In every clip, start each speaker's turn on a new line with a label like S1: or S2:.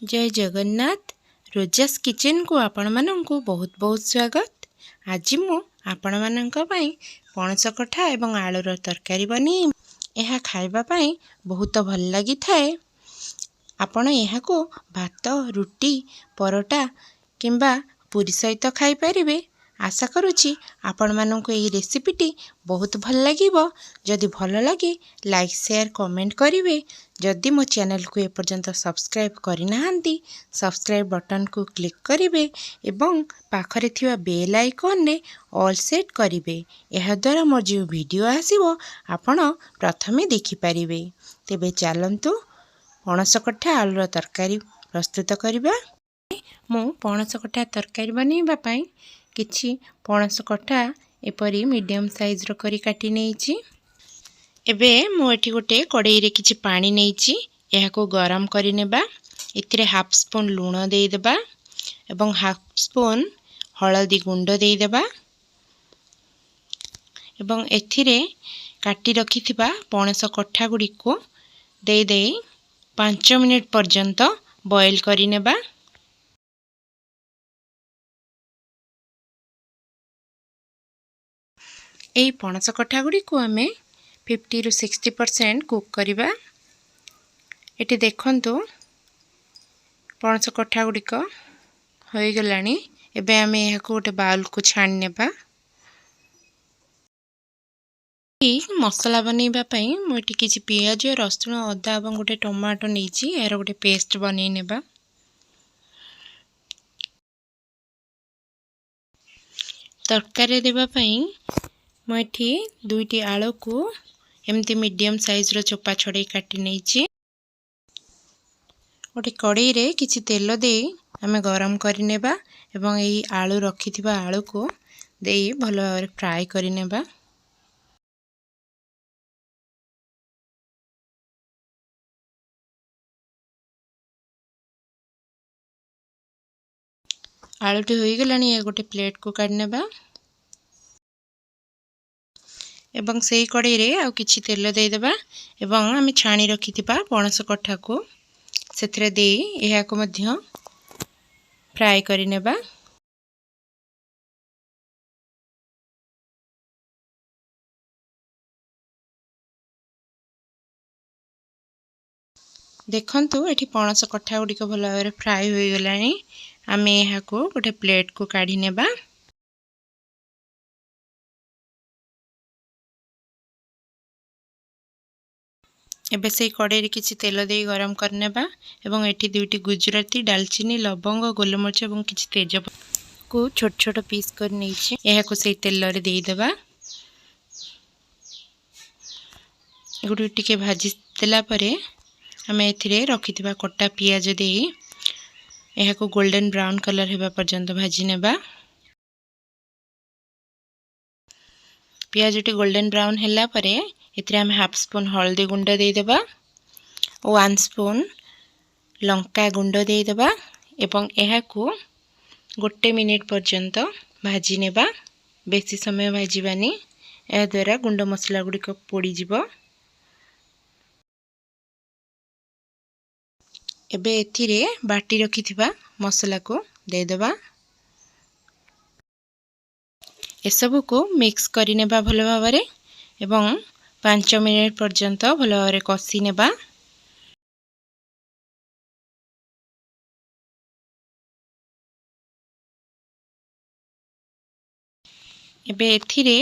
S1: जय Jagannath. Rojas kitchen को आपण मानंकु बहुत बहुत स्वागत। आज मु आपण मानंक पई पणस कठा एवं आलूर तरकारी बनी यह खाइबा पई बहुत भल लगी थाए। आपण यह को भात रुटी परोटा किंबा पूरी सहित खाई परिबे। आशा करुछि आपण मानंकु एई रेसिपीटी बहुत भल लागिबो। जदि भल लगे लाइक शेयर कमेंट करिवे। जदि मो चैनल को एपर्यंत सब्सक्राइब करिनाहांती सब्सक्राइब बटन को क्लिक करिवे एवं पाखरे थिवा बेल आइकन ने ऑल सेट करिवे। एहा द्वारा मोर जो वीडियो आसीबो आपण प्रथमे देखि परिवे। तेबे चलंतु पणस कठा आलूर तरकारी प्रस्तुत करिबा। मु पणस कठा तरकारी बनेबा पई किछि पणस कठा एपरी मीडियम साइज रो करी काटी नेछि। एबे मु एठी गोटे कड़ाई रे किछि पानी नेछि। एहा को गरम करि नेबा। इथिरे हाफ स्पून लूण देई देबा एवं हाफ स्पून हळदी गुंड देई देबा एवं एथिरे काटी रखिथिबा पणस कठा गुडी को देई देई 5 मिनिट पर्यंत बॉईल करि नेबा। एई पणस कठा गुडी को हमें 50 रु 60% कुक करिबा। एटी देखंतु पणस कठा गुडी को होई गलानी। एबे हमें यह को गोटे बाउल को छान नेबा। मसला बनैबा पई मोटी किछि पियाज रसुण अदा एवं गोटे टमाटो नेछि। एरो गोटे पेस्ट बनै नेबा। तरकारी देबा पई मोठी दुईटी आलू को एमती मीडियम साइज रो चोपा छड़े काटी नेछि। गोटे कड़ाई रे किछि तेल देई हमें गरम करि नेबा एवं एई आलू रखिथिबा आलू को देई भलो भाबरे फ्राई करि नेबा। आलूटी होई गलानी। ए गोटे प्लेट को काढ नेबा एवं सेई कड़ाई रे आउ किछि तेल देई देबा एवं हमें छाणी रखिथिबा पणस कठा को सेथरे देई एहा को मध्य फ्राई करि नेबा। देखंतु एठी पणस कठा गुडी को भलो भाबरे फ्राई होई गलानी। हमें एहा को गोटे प्लेट को काढी नेबा। एबे से कड़ाई रे किछि तेल देई गरम कर नेबा एवं एठी दुईटी गुजराती दालचीनी लवंग गोलमरिच एवं किछि तेजपत्ता को छोट छोट पीस कर नेछि। एहा को से तेल रे देई देबा। एगुडी टिके भाजी देला परे हमें एथिरे रखिथिबा कटा पियाज देई एहा को गोल्डन ब्राउन कलर हेबा पर्यंत भाजी नेबा। पियाज टी गोल्डन ब्राउन हैला परे एथिरे हम हाफ स्पून हल्दी गुंड देई देबा 1 स्पून लंका गुंड देई देबा एवं एहा को गोटे मिनिट पर्यंत भाजी नेबा। बेसी समय भाजीबानी ए द्वारा गुंड मसला गुडी को पोड़ी जिवो। एबे एथिरे बाटी रखिथिबा मसला को दे देबा। एसबू को मिक्स करि नेबा भलो भाबरे एवं 5 मिनिट पर्यंत भलो भाबरे कसी नेबा। एबे एथिरे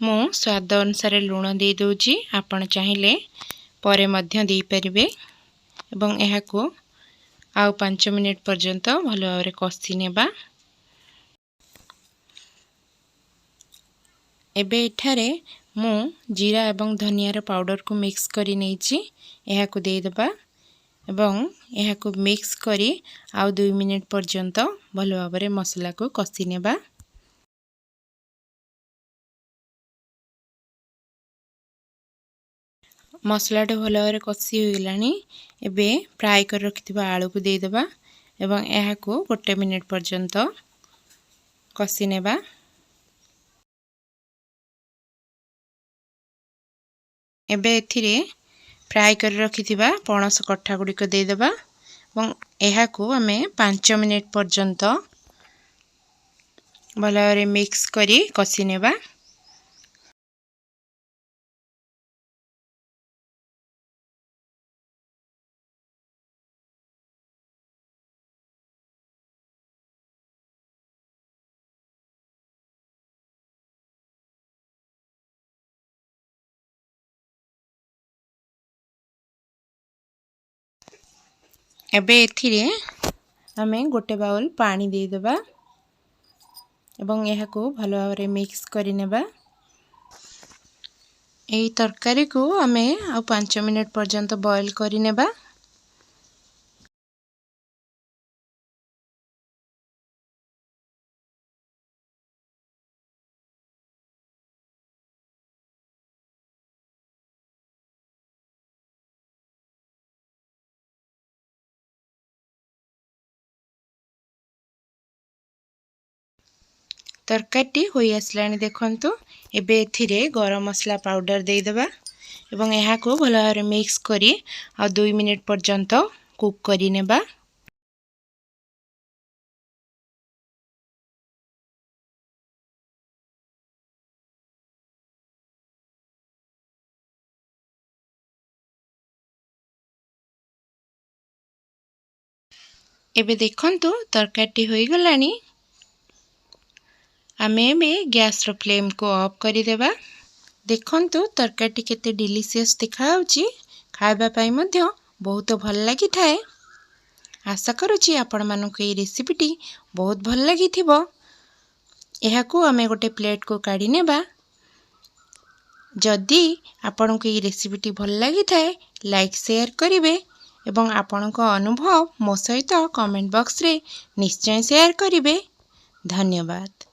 S1: मो स्वाद अनुसार लूण दे दोछि। आपण चाहिले परे मध्य देई परिबे एवं एहा को आउ 5 मिनिट पर्यंत भलो भाबरे कसी नेबा। एबे एठारे मु जीरा एवं धनिया पाउडर को मिक्स करी नेछि। एहा को दे देबा एवं एहा को मिक्स करी आउ 2 मिनिट पर्यंत भलो भाबरे मसला को कसी नेबा। मसला टे भलो भाबरे कसी होई गलानी। एबे फ्राई कर रखिथिबा आलू को दे देबा एवं एहा को 1 मिनिट पर्यंत कसी नेबा। एबे एथिरे फ्राई कर रखिथिबा पणस कठा गुडी को दे देबा ଏବଂ ଏହାକୁ ଆମେ 5 ମିନିଟ୍ ପର୍ଯ୍ୟନ୍ତ ଭଲ ଭାବରେ ମିକ୍ସ କରି କଷି ନେବା। ଏବେ ଏଥିରେ ଆମେ ଗୋଟେ ବାଉଲ୍ ପାଣି ଦେଇଦେବା ଏବଂ ଏହାକୁ ଭଲ ଭାବରେ ମିକ୍ସ କରି ନେବା। ଏହି ତରକାରୀକୁ ଆମେ ଆଉ 5 ମିନିଟ୍ ପର୍ଯ୍ୟନ୍ତ ବଏଲ୍ କରି ନେବା। ତରକାରୀଟି ହୋଇ ଆସିଲାଣି ଦେଖନ୍ତୁ। ଏବେ ଏଥିରେ ଗରମ ମସଲା ପାଉଡର ଦେଇଦେବା ଏବଂ ଏହାକୁ ଭଲ ଭାବରେ ମିକ୍ସ କରି ଆଉ 2 ମିନିଟ୍ ପର୍ଯ୍ୟନ୍ତ କୁକ୍ କରି ନେବା। ଏବେ ଦେଖନ୍ତୁ ତରକାରୀଟି ହୋଇଗଲାଣି। ଆମେ ଏବେ ଗ୍ୟାସର ଫ୍ଲେମ୍କୁ ଅଫ୍ କରିଦେବା। ଦେଖନ୍ତୁ ତରକାରୀଟି କେତେ ଡିଲିସିୟସ୍ ଦେଖାଯାଉଛି। ଖାଇବା ପାଇଁ ମଧ୍ୟ ବହୁତ ଭଲ ଲାଗିଥାଏ। ଆଶା କରୁଛି ଆପଣମାନଙ୍କୁ ଏହି ରେସିପିଟି ବହୁତ ଭଲ ଲାଗିଥିବ। ଏହାକୁ ଆମେ ଗୋଟେ ପ୍ଲେଟ୍କୁ କାଢ଼ି ନେବା। ଯଦି ଆପଣଙ୍କୁ ଏହି ରେସିପିଟି ଭଲ ଲାଗିଥାଏ ଲାଇକ୍ ସେୟାର କରିବେ ଏବଂ ଆପଣଙ୍କ ଅନୁଭବ ମୋ ସହିତ କମେଣ୍ଟ ବକ୍ସରେ ନିଶ୍ଚୟ ସେୟାର କରିବେ। ଧନ୍ୟବାଦ।